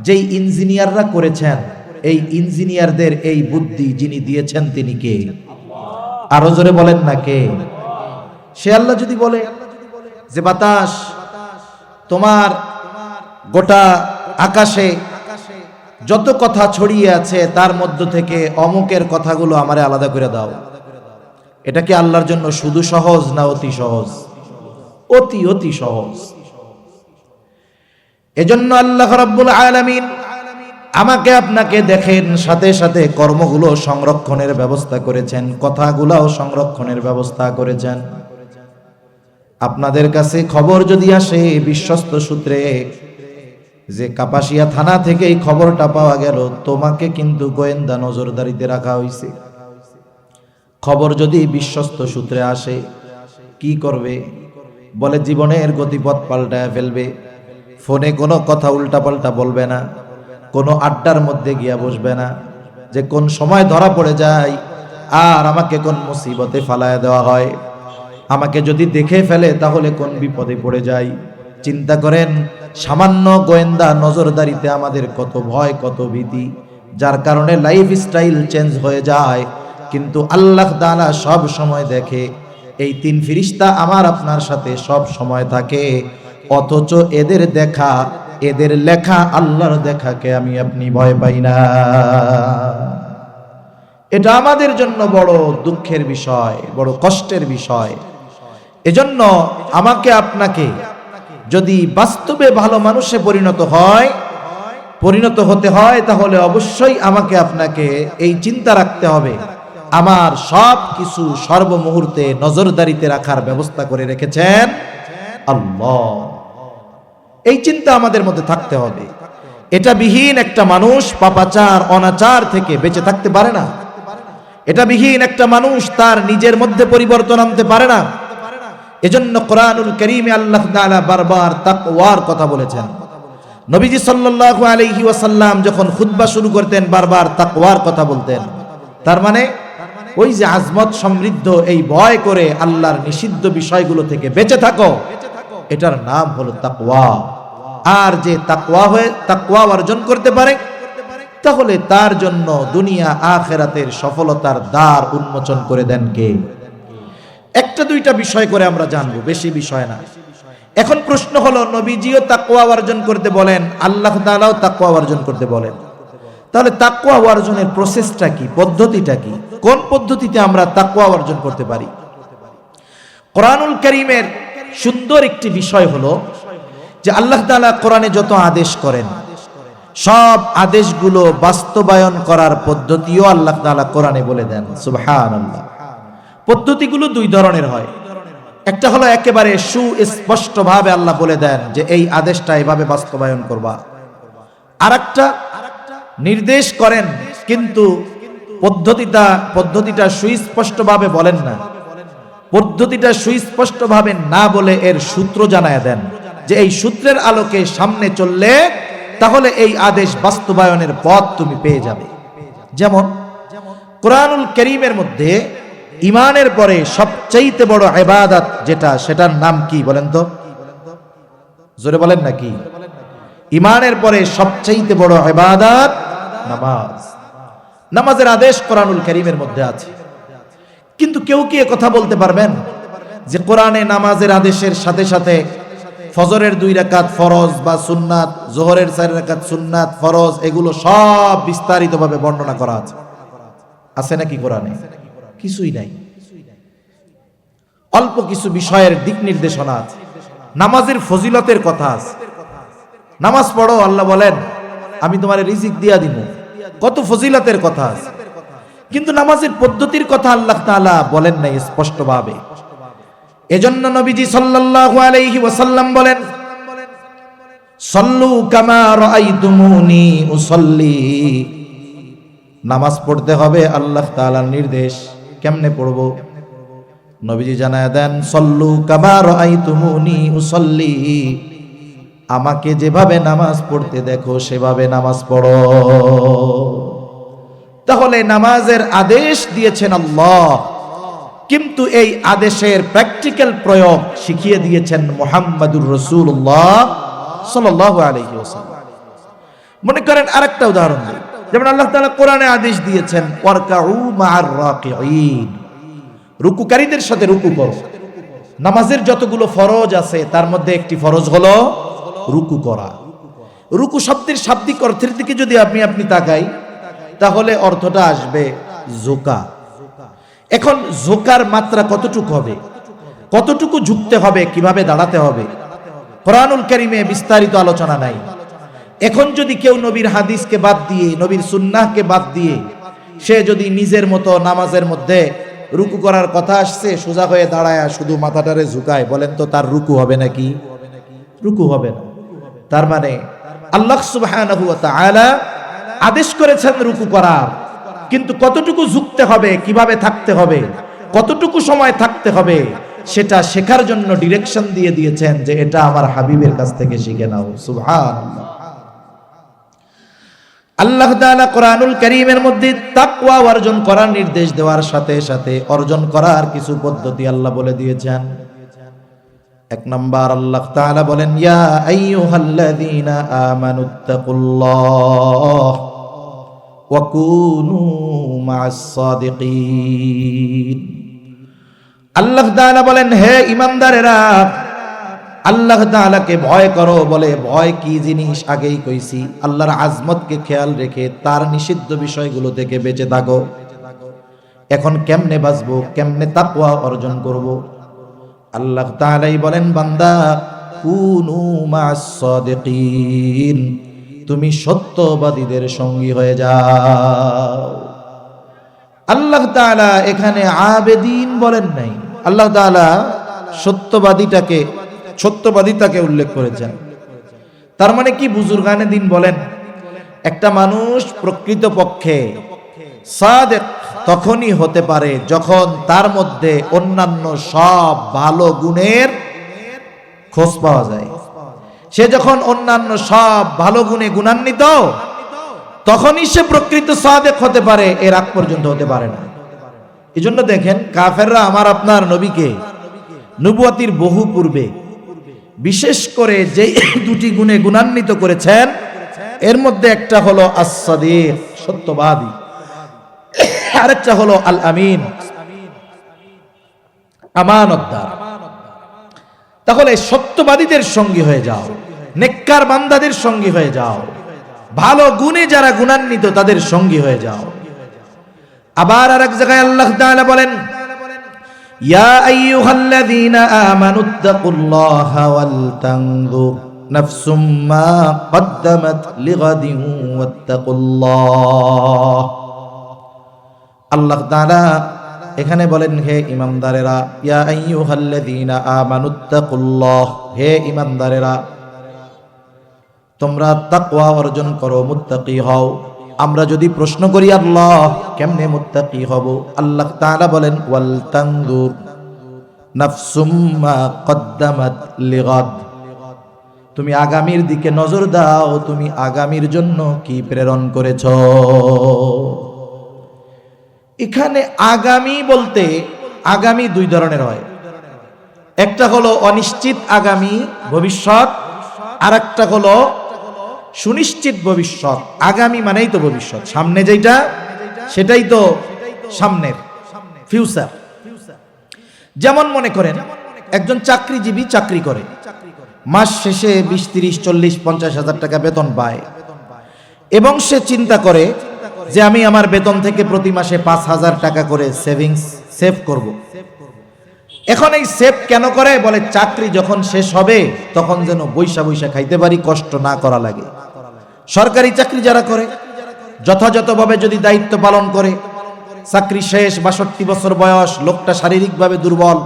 যেই ইঞ্জিনিয়াররা করেছেন, এই ইঞ্জিনিয়ারদের এই বুদ্ধি যিনি দিয়েছেন তিনি কে? আরো জোরে বলেন না কে? সে আল্লাহ যদি বলে যে বাতাস তোমার গোটা আকাশে যত কথা ছড়িয়ে আছে তার মধ্য থেকে অমুকের কথাগুলো আমারে আলাদা করে দাও, এটা কি আল্লাহর জন্য শুধু সহজ না অতি সহজ? অতি অতি সহজ। এজন্য আল্লাহ রাব্বুল আলামিন আমাকে আপনাকে দেখেন সাথে সাথে কর্মগুলো সংরক্ষণের ব্যবস্থা করেছেন, কথাগুলোও সংরক্ষণের ব্যবস্থা করেছেন। আপনাদের কাছে খবর যদি আসে বিশ্বস্ত সূত্রে যে কাপাসিয়া থানা থেকে এই খবরটা পাওয়া গেল, তোমাকে কিন্তু গোয়েন্দা নজরদারিতে রাখা হয়েছে। খবর যদি বিশ্বস্ত সূত্রে আসে কি করবে? বলে জীবনের গতিপথ পাল্টায় ফেলবে। ফোনে কোনো কথা উল্টাপাল্টা বলবে না, কোনো আড্ডার মধ্যে গিয়া বসবে না যে কোন সময় ধরা পড়ে যায় আর আমাকে কোন মুসিবতে ফালায় দেওয়া হয়, আমাকে যদি দেখে ফেলে তাহলে কোন বিপদে পড়ে যাই। চিন্তা করেন সামান্য গোয়েন্দা নজরদারিতে আমাদের কত ভয়, কত ভীতি, যার কারণে লাইফ স্টাইল চেঞ্জ হয়ে যায়। কিন্তু আল্লাহ তাআলা সব সময় দেখে, এই 3 ফেরেশতা আমার আপনার সাথে সব সময় থাকে, অথচ এদের দেখা, এদের লেখা আল্লাহর দেখাকে আমি আপনি ভয় পাই না। এটা আমাদের জন্য বড় দুঃখের বিষয়, বড় কষ্টের বিষয়। এজন্য আমাকে আপনাকে যদি বাস্তবে ভালো মানুষে পরিণত হতে হয় তাহলে অবশ্যই আমাকে আপনাকে এই চিন্তা রাখতে হবে, আমার সব কিছু সর্বমুহূর্তে নজরদারিতে রাখার ব্যবস্থা করে রেখেছেন আল্লাহ। এই চিন্তা আমাদের মধ্যে থাকতে হবে। এটা বিহীন একটা মানুষ পাপাচার অনাচার থেকে বেঁচে থাকতে পারে না। এটা বিহীন একটা মানুষ তার নিজের মধ্যে পরিবর্তন আনতে পারে না। এজন্য কোরআনুল কারীমে আল্লাহ তাআলা বারবার তাকওয়ার কথা বলেছেন। নবীজি সাল্লাল্লাহু আলাইহি ওয়াসাল্লাম যখন খুতবা শুরু করতেন বারবার তাকওয়ার কথা বলতেন। তার মানে ওই যে আজমত সমৃদ্ধ এই ভয় করে আল্লাহর নিষিদ্ধ বিষয়গুলো থেকে বেঁচে থাকো, এটার নাম হলো তাকওয়া। আর যে তাকওয়া অর্জন করতে পারে তাহলে তার জন্য দুনিয়া আখিরাতের সফলতার দ্বার উন্মোচন করে দেন কে? একটা দুইটা বিষয় করে আমরা জানবো, বেশি বিষয় না। এখন প্রশ্ন হলো, নবীজিও তাকওয়া অর্জন করতে বলেন, আল্লাহ তাআলাও তাকওয়া অর্জন করতে বলেন, তাহলে তাকওয়া অর্জনের প্রসেসটা কি, পদ্ধতিটা কি? কোন পদ্ধতিতে আমরা তাকওয়া অর্জন করতে পারি? কোরআনুল কারীমের সুন্দর একটি বিষয় হলো যে আল্লাহ তাআলা কোরআনে যত আদেশ করেন সব আদেশগুলো বাস্তবায়ন করার পদ্ধতিও আল্লাহ তাআলা কোরআনে বলে দেন। সুবহানাল্লাহ। পদ্ধতিগুলো দুই ধরনের হয়। একটা হলো একেবারে সুস্পষ্টভাবে আল্লাহ বলে দেন যে এই আদেশটা এভাবে বাস্তবায়ন করবা। আরেকটা নির্দেশ করেন কিন্তু পদ্ধতিটা সুস্পষ্টভাবে বলেন না। পদ্ধতিটা সুস্পষ্টভাবে না বলে এর সূত্র জানায় দেন যে এই সূত্রের আলোকে সামনে চললে তাহলে এই আদেশ বাস্তবায়নের পথ তুমি পেয়ে যাবে। যেমন কোরআনুল কারীমের মধ্যে ঈমানের পরে সবচাইতে বড় ইবাদত যেটা, সেটার নাম কি বলেন তো? জোরে বলেন না কি? ঈমানের পরে সবচাইতে বড় ইবাদত নামাজ। নামাজের আদেশ কোরআনুল কারীমের মধ্যে আছে। কিন্তু কেউ কি কথা বলতে পারবেন যে কোরআনে নামাজের আদেশের সাথে সাথে ফজরের 2 রাকাত ফরজ বা সুন্নাত, যোহরের 4 রাকাত সুন্নাত ফরজ, এগুলো সব বিস্তারিতভাবে বর্ণনা করা আছে? আছে নাকি কোরআনে? কিছুই নাই। অল্প কিছু বিষয়ের দিক নির্দেশনা আছে। নামাজের ফজিলতের কথা আছে, নামাজ পড়ো, আল্লাহ বলেন আমি তোমার রিজিক দিয়া দিব, কত ফজিলতের কথা আছে। কিন্তু নামাজের পদ্ধতির কথা আল্লাহ তাআলা বলেন নাই স্পষ্টভাবে। এজন্য নবীজি সাল্লাল্লাহু আলাইহি ওয়াসাল্লাম বলেন, সাল্লু কামা রাআইতুমুনি উসাল্লি। নামাজ পড়তে হবে আল্লাহ তাআলার নির্দেশ। কেমনে পড়বো? নবীজি জানায় দেন, সাল্লু কামা রাআইতুমুনি উসাল্লি। আমাকে যেভাবে নামাজ পড়তে দেখো সেভাবে নামাজ পড়ো। তাহলে নামাজের আদেশ দিয়েছেন আল্লাহ, কিন্তু এই আদেশের প্র্যাকটিক্যাল প্রয়োগ শিখিয়ে দিয়েছেন মুহাম্মাদুর রাসূলুল্লাহ সাল্লাল্লাহু আলাইহি ওয়াসাল্লাম। মনে করেন আরেকটা উদাহরণ দিই, যেমন আল্লাহ তাআলা কোরআনে আদেশ দিয়েছেন ওয়ারকাউ মা'আর রাকিঈন, রুকুকারীদের সাথে রুকু করো। নামাজের যতগুলো ফরজ আছে তার মধ্যে একটি ফরজ হলো রুকু করা। রুকু শব্দের শাব্দিক অর্থের দিকে যদি আপনি তাকাই তাহলে অর্থটা আসবে ঝোঁকা। এখন ঝোঁকার মাত্রা কতটুকু হবে, কতটুকু ঝুঁকতে হবে, কিভাবে দাঁড়াতে হবে, কোরআনুল কারীমে বিস্তারিত আলোচনা নাই। এখন যদি কেউ নবীর হাদিসকে বাদ দিয়ে, নবীর সুন্নাহকে বাদ দিয়ে সে যদি নিজের মতো নামাজের মধ্যে রুকু করার কথা আসছে সোজা হয়ে দাঁড়ায় শুধু মাথাটারে ঝুঁকায়, বলেন তো তার রুকু হবে নাকি? রুকু হবে না। তার মানে আল্লাহ সুবহানাহু ওয়া তাআলা আদেশ করেছেন রুকু করার, কিন্তু কতটুকু ঝুঁকতে হবে, কিভাবে থাকতে হবে, কতটুকু সময় থাকতে হবে সেটা শেখার জন্য ডিরেকশন দিয়ে দিয়েছেন যে এটা আমার হাবিবের কাছ থেকে শিখে নাও। সুবহানাল্লাহ। আল্লাহ তাআলা কোরআনুল কারীমের মধ্যে তাকওয়া অর্জন করার নির্দেশ দেওয়ার সাথে সাথে অর্জন করার কিছু পদ্ধতি আল্লাহ বলে দিয়েছেন। এক নাম্বার আল্লাহ তাআলা বলেন, ইয়া আইয়ুহাল্লাযীনা আমানুত্তাকুল্লাহ ওয়া কুনু মা'আস সাদিকিন। আল্লাহ তাআলা বলেন, হে ঈমানদারেরা, আল্লাহ তাআলাকে ভয় করো। বলে ভয় কি জিনিস আগেই কইছি, আল্লাহর আজমতকে খেয়াল রেখে তার নিষিদ্ধ বিষয়গুলো থেকে বেঁচে থাকো। এখন কেমনে বাঁচবো, কেমনে তাকওয়া অর্জন করব? আল্লাহ তাআলাই বলেন, বান্দা কুনু মা'আস সাদিকিন, তুমি সত্যবাদীদের সঙ্গী হয়ে যাও। আল্লাহ তাআলা এখানে আবেদিন বলেন নাই, আল্লাহ তাআলা সত্যবাদিতাকে উল্লেখ করেছেন। তার মানে কি? বুজুর্গানে দিন বলেন, একটা মানুষ প্রকৃতপক্ষে সাদিক, তখনই হতে পারে যখন তার মধ্যে অন্যান্য সব ভালো গুণের খোঁজ পাওয়া যায়। সে যখন অন্যান্য সব ভালো গুণে গুণান্বিত, তখনই সে প্রকৃত সাদেক হতে পারে, এর আগ পর্যন্ত হতে পারে না। এই জন্য দেখেন কাফেররা আমার আপনার নবীকে নবুয়তির বহু পূর্বে বিশেষ করে যে দুটি গুণে গুণান্বিত করেছেন, এর মধ্যে একটা হলো as-সাদিক, সত্যবাদী, আরেকটা হলো আল আমিন, আমানতদার। তাহলে সত্যবাদীদের সঙ্গী হয়ে যাও, নেককার বান্দাদের সঙ্গী হয়ে যাও, ভালো গুণে যারা গুণান্বিত তাদের সঙ্গী হয়ে যাও। আবার আরেক জায়গায় আল্লাহ তাআলা বলেন, ইয়া আইয়ুহাল্লাযীনা আমানুত্তাকুল্লাহা ওয়াল তানজুর নাফসুম মা কদ্দামাত লিগাদিন ওয়াত্তাকুল্লাহ। আল্লাহ তাআলা এখানে বলেন, হে ঈমানদারেরা, ইয়া আইয়ুহাল্লাযীনা আমানুত্তাকুল্লাহ, হে ঈমানদারেরা তোমরা তাকওয়া অর্জন করো, মুত্তাকি হও। আমরা যদি প্রশ্ন করি আল্লাহ কেমনে মুত্তাকি হব, আল্লাহ তাআলা বলেন ওয়াল তানজুর নাফসুম মা কদ্দামাত লিগাদ, তুমি আগামীর দিকে নজর দাও, তুমি আগামীর জন্য কি প্রেরণ করেছো। এখানে আগামী বলতে আগামী দুই ধরনের হয়, একটা হলো অনিশ্চিত আগামী ভবিষ্যৎ, আর একটা হলো সুনিশ্চিত ভবিষ্যৎ। আগামী মানেই তো ভবিষ্যৎ, সামনে যেটা সেটাই তো সামনের ফিউচার। যেমন মনে করেন একজন চাকরিজীবী চাকরি করে, মাস শেষে 20, 30, 40, 50 হাজার টাকা বেতন পায়, এবং সে চিন্তা করে যে আমি আমার বেতন থেকে প্রতি মাসে 5,000 টাকা করে সেভ করব। এখন এই সেভ কেন করে? বলে চাকরি যখন শেষ হবে তখন যেন বৈশা বৈশা খাইতে পারি, কষ্ট না করা লাগে। সরকারি চাকরি যারা করে যথাযথভাবে যদি দায়িত্ব পালন করে, চাকরি শেষ, 62 বছর বয়স, লোকটা শারীরিকভাবে দুর্বল,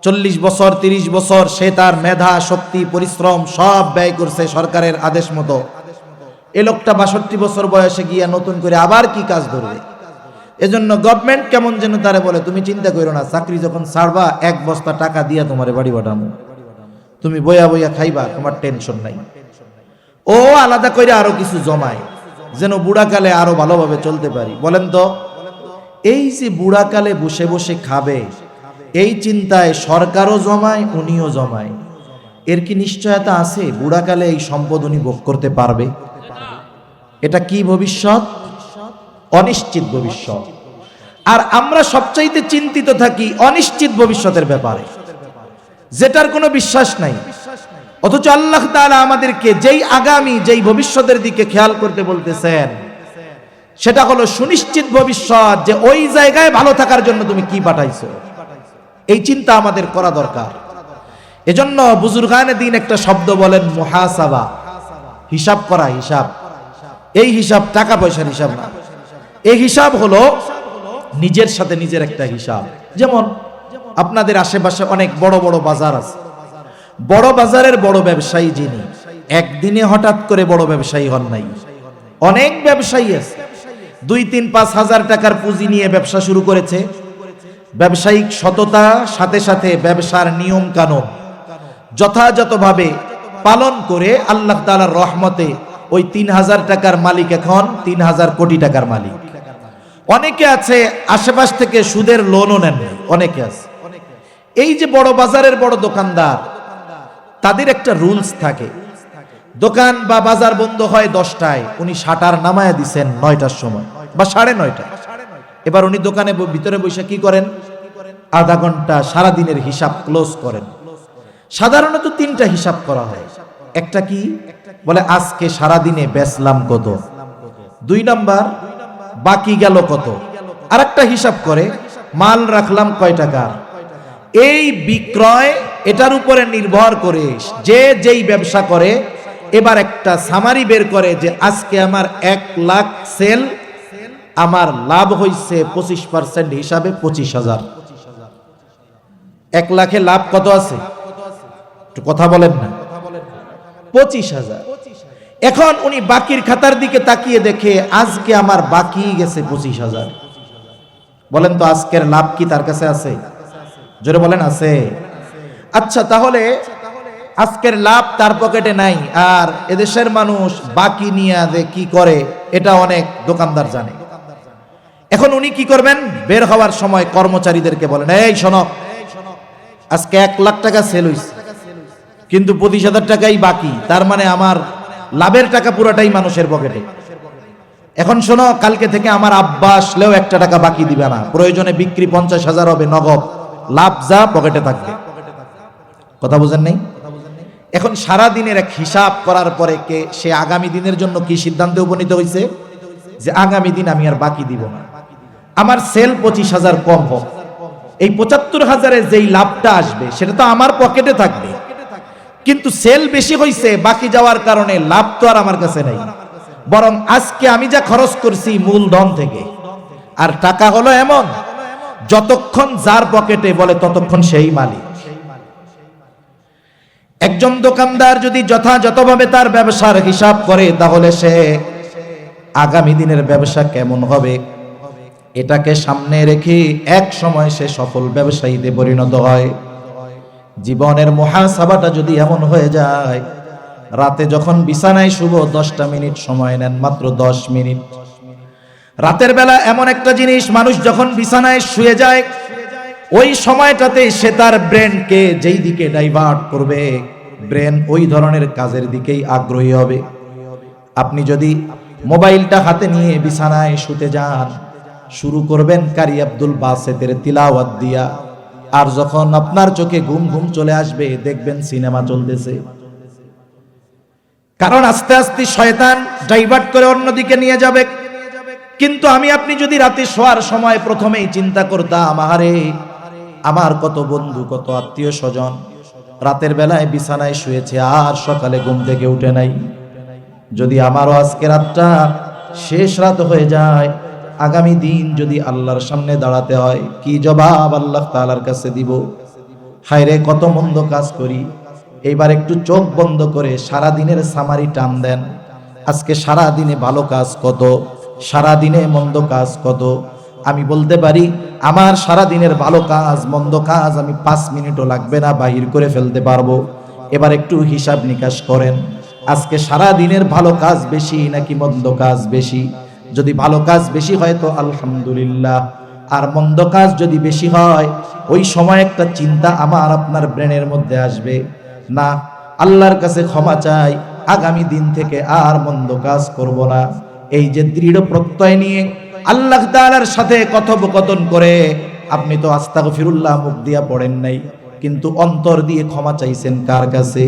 40 বছর 30 বছর সে তার মেধা শক্তি পরিশ্রম সব ব্যয় করছে সরকারের আদেশ মতো, এ লোকটা 62 বছর বয়সে গিয়া নতুন করে আবার কি কাজ ধরবে? এজন্য গভর্নমেন্ট কেমন যেন তারে বলে, তুমি চিন্তা করো না, চাকরি যখন ছাড়বা 1 বস্তা টাকা দিয়া তোমার বাড়ি পাঠামো, তুমি বইয়া বইয়া খাইবা, তোমার টেনশন নাই। ও আলাদা করে আরো কিছু জমায় যেন বুড়াকালে আরো ভালোভাবে চলতে পারি। বলেন তো, এই যে বুড়াকালে বসে বসে খাবে, এই চিন্তায় সরকারও জমায়, উনিও জমায়, এর কি নিশ্চয়তা আছে বুড়াকালে এই সম্পদ উনি ভোগ করতে পারবে? এটা কি ভবিষ্যৎ? অনিশ্চিত ভবিষ্যৎ। আর আমরা সবচাইতে চিন্তিত থাকি অনিশ্চিত ভবিষ্যতের ব্যাপারে, যেটার কোনো বিশ্বাস নাই। অথচ আল্লাহ তাআলা আমাদেরকে যেই আগামী যেই ভবিষ্যতের দিকে খেয়াল করতে বলতেছেন, সেটা হলো সুনিশ্চিত ভবিষ্যৎ, যে ওই জায়গায় ভালো থাকার জন্য তুমি কি পাঠাইছো, এই চিন্তা আমাদের করা দরকার। এজন্য বুজুর্গানে দিন একটা শব্দ বলেন, মুহাসাবা, হিসাব করা, হিসাব। এই হিসাব টাকা পয়সার হিসাব না, এই হিসাব হলো নিজের সাথে নিজের একটা হিসাব। যেমন আপনাদের আশেপাশে অনেক বড় বড় বাজার আছে, বড় বাজারের বড় ব্যবসায়ী যিনি, একদিনে হঠাৎ করে বড় ব্যবসায়ী হন নাই। অনেক ব্যবসায়ী আছে 2, 3, 5 হাজার টাকার পুঁজি নিয়ে ব্যবসা শুরু করেছে। ব্যবসায়িক সততা সাথে সাথে ব্যবসার নিয়ম কানুন যথাযথভাবে পালন করে আল্লাহ তাআলার রহমতে ওই 3,000 টাকার মালিক এখন 3,000 কোটি টাকার মালিক। অনেকে আছে আশেপাশ থেকে সুদের লোনও নেন, অনেকে আছে। এই যে বড় বাজারের বড় দোকানদার, তাদের একটা রুলস থাকে, দোকান বা বাজার বন্ধ হয় 10টায়, উনি শাটার নামায়া দিছেন 9টার সময় বা 9:30টায়। এবার উনি দোকানে ভিতরে বসে কি করেন? আধা ঘন্টা সারাদিনের হিসাব ক্লোজ করেন। সাধারণত 3টা হিসাব করা হয়। একটা কি বলে, আজকে সারাদিনে বেচলাম কত, 2 নাম্বার বাকি গেল কত, আর একটা হিসাব করে মাল রাখলাম কয় টাকার। এই বিক্রয় এটার উপরে নির্ভর করে যে যেই ব্যবসা করে এবার একটা সামারি বের করে যে আজকে আমার 1 লাখ সেল, আমার লাভ হইছে 25% হিসাবে 25,000। 1 লাখে লাভ কত আছে? একটু কথা বলেন না। 25,000। এখন উনি বাকির খাতার দিকে তাকিয়ে দেখে আজকে আমার বাকি গেছে 25,000। বলেন তো আজকের লাভ কি তার কাছে আছে? জোরে বলেন আছে? আচ্ছা, তাহলে আজকের লাভ তার পকেটে নাই, আর এদেশের মানুষ বাকি নিয়ে যে কি করে এটা অনেক দোকানদার জানে। এখন উনি কি করবেন? বের হওয়ার সময় কর্মচারীদেরকে বলেন, এই শোনো, আজকে 1 লাখ টাকা সেল হইছে, কিন্তু 25,000 টাকাই বাকি, তার মানে আমার লাভের টাকা পুরোটাই মানুষের পকেটে। এখন শোনো, কালকে থেকে আমার আব্বা আসলেও 1 টাকা বাকি দিবে না, প্রয়োজনে বিক্রি 50,000 হবে নগদ, লাভ যা পকেটে থাকবে। কথা বুঝেন নাই? এখন সারা দিনের এক হিসাব করার পরে সে আগামী দিনের জন্য কি সিদ্ধান্তে উপনীত হয়েছে? যে আগামী দিন আমি আর বাকি দিব না, আমার সেল 25,000 কম হোক, এই 75,000-এ যেই লাভটা আসবে সেটা তো আমার পকেটে থাকবে, কিন্তু সেল বেশি হয়েছে, বাকি যাওয়ার কারণে লাভ তো আর আমার কাছে নাই, বরং আজকে আমি যা খরচ করছি মূলধন থেকে। আর টাকা হলো এমন, যতক্ষণ যার পকেটে বলে ততক্ষণ সেই মালিক। একজন দোকানদার যদি যথাযথভাবে তার ব্যবসার হিসাব করে, তাহলে সে আগামী দিনের ব্যবসা কেমন হবে এটাকে সামনে রেখে এক সময় সে সফল ব্যবসায়ীতে পরিণত হয়। জীবনের মুহাসাবাটা যদি এমন হয়ে যায়, রাতে যখন বিছানায় শুভ 10টা মিনিট সময় নেন, মাত্র 10 মিনিট। রাতের বেলা এমন একটা জিনিস, মানুষ যখন বিছানায় শুয়ে যায়, ওই সময়টাতে সে তার ব্রেনকে যেই দিকে ডাইভার্ট করবে, ব্রেন ওই ধরনের কাজের দিকেই আগ্রহী হবে। আপনি যদি মোবাইলটা হাতে নিয়ে বিছানায় শুতে যান, শুরু করবেন কারি আব্দুল বাসেতের তিলাওয়াত দিয়া, আর যখন আপনার চোখে ঘুম ঘুম চলে আসবে, দেখবেন সিনেমা চলতেছে। কারণ আস্তে আস্তে শয়তান ডাইভার্ট করে অন্যদিকে নিয়ে যাবে। কিন্তু আমি আপনি যদি রাতে শোয়ার সময় প্রথমেই চিন্তা করতাম, আহারে আমার কত বন্ধু, কত আত্মীয় স্বজন রাতের বেলায় বিছানায় শুয়েছে, আর সকালে ঘুম থেকে উঠে নাই। যদি আমারও আজকে রাতটা শেষ রাত হয়ে যায়, আগামী দিন যদি আল্লাহর সামনে দাঁড়াতে হয়, কি জবাব আল্লাহ তাআলার কাছে দিব? হায়রে কত মন্দ কাজ করি। এইবার একটু চোখ বন্ধ করে সারা দিনের সামারি টান দেন। আজকে সারা দিনে ভালো কাজ কত, সারা দিনে মন্দ কাজ কত। আমি বলতে পারি আমার সারা দিনের ভালো কাজ মন্দ কাজ আমি 5 মিনিটও লাগবে না বাহির করে ফেলতে পারবো। এবার একটু হিসাব নিকাশ করেন, আজকে সারা দিনের ভালো কাজ বেশি নাকি মন্দ কাজ বেশি? যদি ভালো কাজ বেশি হয় তো আলহামদুলিল্লাহ, আর মন্দ কাজ যদি বেশি হয়, ওই সময় একটা চিন্তা আমার আপনার ব্রেনের মধ্যে আসবে, না আল্লাহর কাছে ক্ষমা চাই, আগামী দিন থেকে আর মন্দ কাজ করব না। এই যে দৃঢ় প্রত্যয় নিয়ে আল্লাহ তাআলার সাথে কথোপকথন করে, আপনি তো আস্তাগফিরুল্লাহ মুখ দিয়া পড়েন নাই, কিন্তু অন্তর দিয়ে ক্ষমা চাইছেন কার কাছে?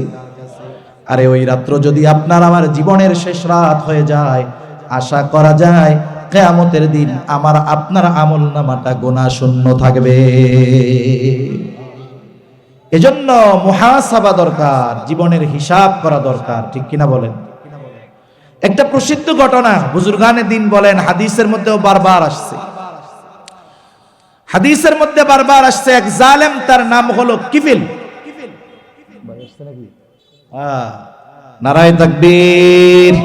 আরে ওই রাত্র যদি আপনার আমার জীবনের শেষ রাত হয়ে যায়, আশা করা যায় কিয়ামতের দিন আমার আপনার আমলনামাটা গুনাহ শূন্য থাকবে। এজন্য মুহাসাবা দরকার, জীবনের হিসাব করা দরকার, ঠিক কিনা বলেন? একটা প্রসিদ্ধ ঘটনা বুজুর্গানে দিন বলেন, হাদিসের মধ্যেও বারবার আসছে, হাদিসের মধ্যে বারবার আসছে, এক জালেম তার নাম হলো কিফিল। নারায়ে তাকবীর,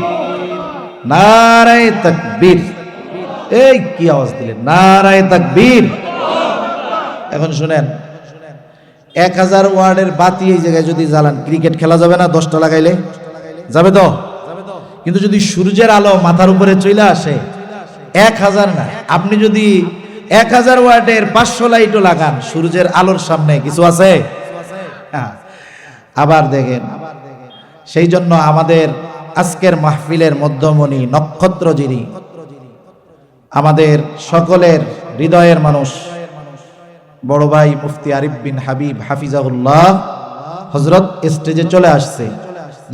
নারায়ে তাকবীর। এই কি আওয়াজ দিলেন? নারায়ে তাকবীর। এখন শুনেন, 1000 ওয়ার্ডের বাতি এই জায়গায় যদি জ্বালান, ক্রিকেট খেলা যাবে না? 10টা লাগাইলে যাবে তো? কিন্তু যদি সূর্যের আলো মাথার উপরে চলে আসে, 1000 না, আপনি যদি 1000 ওয়াটের 500 লাইটও লাগান, সূর্যের আলোর সামনে কিছু আছে? আবার দেখেন, সেই জন্য আমাদের আজকের মাহফিলের মধ্যমণি নক্ষত্র যিনি, আমাদের সকলের হৃদয়ের মানুষ, বড় ভাই মুফতি আরিফ বিন হাবিব হাফিজাহুল্লাহ হযরত স্টেজে চলে আসছে।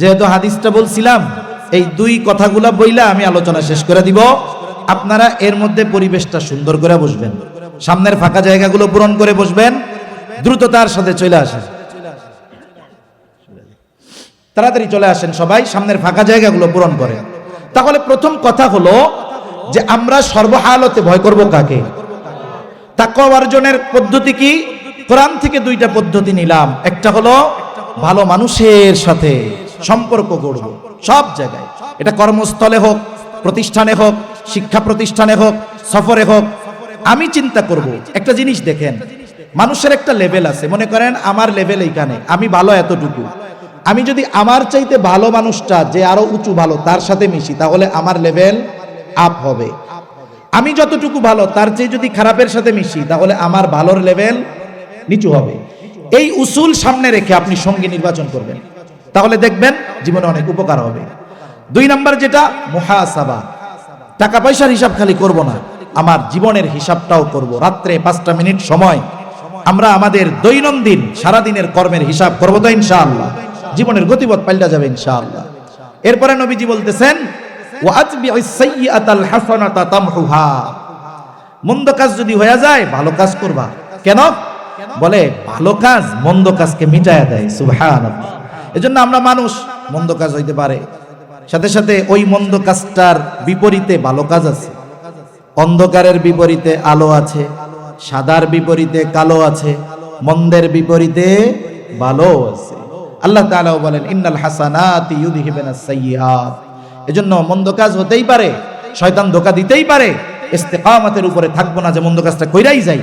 যেহেতু হাদিসটা বলছিলাম, এই 2 কথাগুলা বইলা আমি আলোচনা শেষ করে দিব। আপনারা এর মধ্যে পরিবেশটা সুন্দর করে বসবেন, সামনের ফাঁকা জায়গাগুলো পূরণ করে বসবেন, দ্রুততার সাথে চলে আসেন, তাড়াতাড়ি চলে আসেন সবাই, সামনের ফাঁকা জায়গাগুলো পূরণ করেন। তাহলে প্রথম কথা হলো যে আমরা সর্বহালতে ভয় করব কাকে? তাকওয়া অর্জনের পদ্ধতি কি? কোরআন থেকে 2টা পদ্ধতি নিলাম। একটা হলো ভালো মানুষের সাথে সম্পর্ক গড়ব সব জায়গায়, এটা কর্মস্থলে হোক, প্রতিষ্ঠানে হোক, শিক্ষা প্রতিষ্ঠানে হোক, সফরে হোক। আমি চিন্তা করব। একটা জিনিস দেখেন, মানুষের একটা লেভেল আছে, মনে করেন আমার লেভেল এইখানে, আমি ভালো এতটুকু, আমি যদি আমার চাইতে ভালো মানুষটা যে আরো উঁচু ভালো তার সাথে মিশি, তাহলে আমার লেভেল আপ হবে। আমি যতটুকু ভালো তার চেয়ে যদি খারাপের সাথে মিশি, তাহলে আমার ভালোর লেভেল নিচু হবে। এই উসুল সামনে রেখে আপনি সঙ্গী নির্বাচন করবেন, তাহলে দেখবেন জীবনে অনেক উপকার হবে। 2 নাম্বার যেটা, মুহাসাবা। টাকা পয়সার হিসাব খালি করব না, আমার জীবনের হিসাবটাও করব। রাত্রে 5টা মিনিট সময় আমরা আমাদের দৈনন্দিন সারাদিনের কর্মের হিসাব করব, তো ইনশাআল্লাহ জীবনের গতিপথ পাল্টা যাবে ইনশাআল্লাহ। এরপরে নবীজি বলতেছেন, ওয়া আতবি'is সাইয়্যাতাল হাসানাতা তামহুহা। মন্দ কাজ যদি হয়ে যায় ভালো কাজ করবা। কেন? বলে ভালো কাজ মন্দ কাজকে মিটায়া দেয়। সুবহানাল্লাহ। এজন্য আমরা মানুষ, মন্দ কাজ হইতে পারে, সাথে সাথে ওই মন্দ কাজটার বিপরীতে ভালো কাজ আছে। অন্ধকারের বিপরীতে আলো আছে, সাদার বিপরীতে কালো আছে, মন্দের বিপরীতে ভালো আছে। আল্লাহ তাআলা বলেন, ইন্নাল হাসানাতি ইউযহিবুনাস সাইয়্যাত। এজন্য মন্দ কাজ হতেই পারে, শয়তান ধোঁকা দিতেই পারে, ইস্তেকামতের উপরে থাকবো না যে মন্দ কাজটা কইরাই যাই,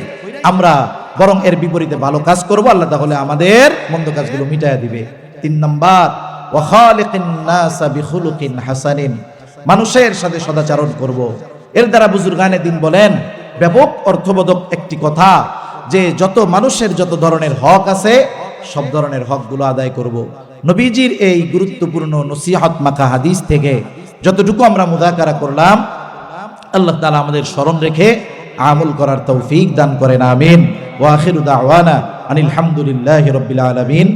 আমরা বরং এর বিপরীতে ভালো কাজ করব, আল্লাহ তাহলে আমাদের মন্দ কাজগুলো মিটায়া দিবে। 3 নাম্বার, ওয়া খালিকিন নাসা বিখুলুকিন হাসানিন। মানুষের সাথে সদাচরণ করব। এর দ্বারা বুজুর্গানে দিন বলেন, ব্যাপক অর্থবোধক একটি কথা, যে যত মানুষের যত ধরনের হক আছে সব ধরনের হকগুলো আদায় করব। নবীজির এই গুরুত্বপূর্ণ নসিহত মাখা হাদিস থেকে যতটুকু আমরা মুযাকারা করলাম, আল্লাহ তাআলা আমাদের স্মরণ রেখে আমল করার তৌফিক দান করেন। আমিন। ওয়া আখিরু দাওয়ানা আনিল হামদুলিল্লাহি রাব্বিল আলামিন।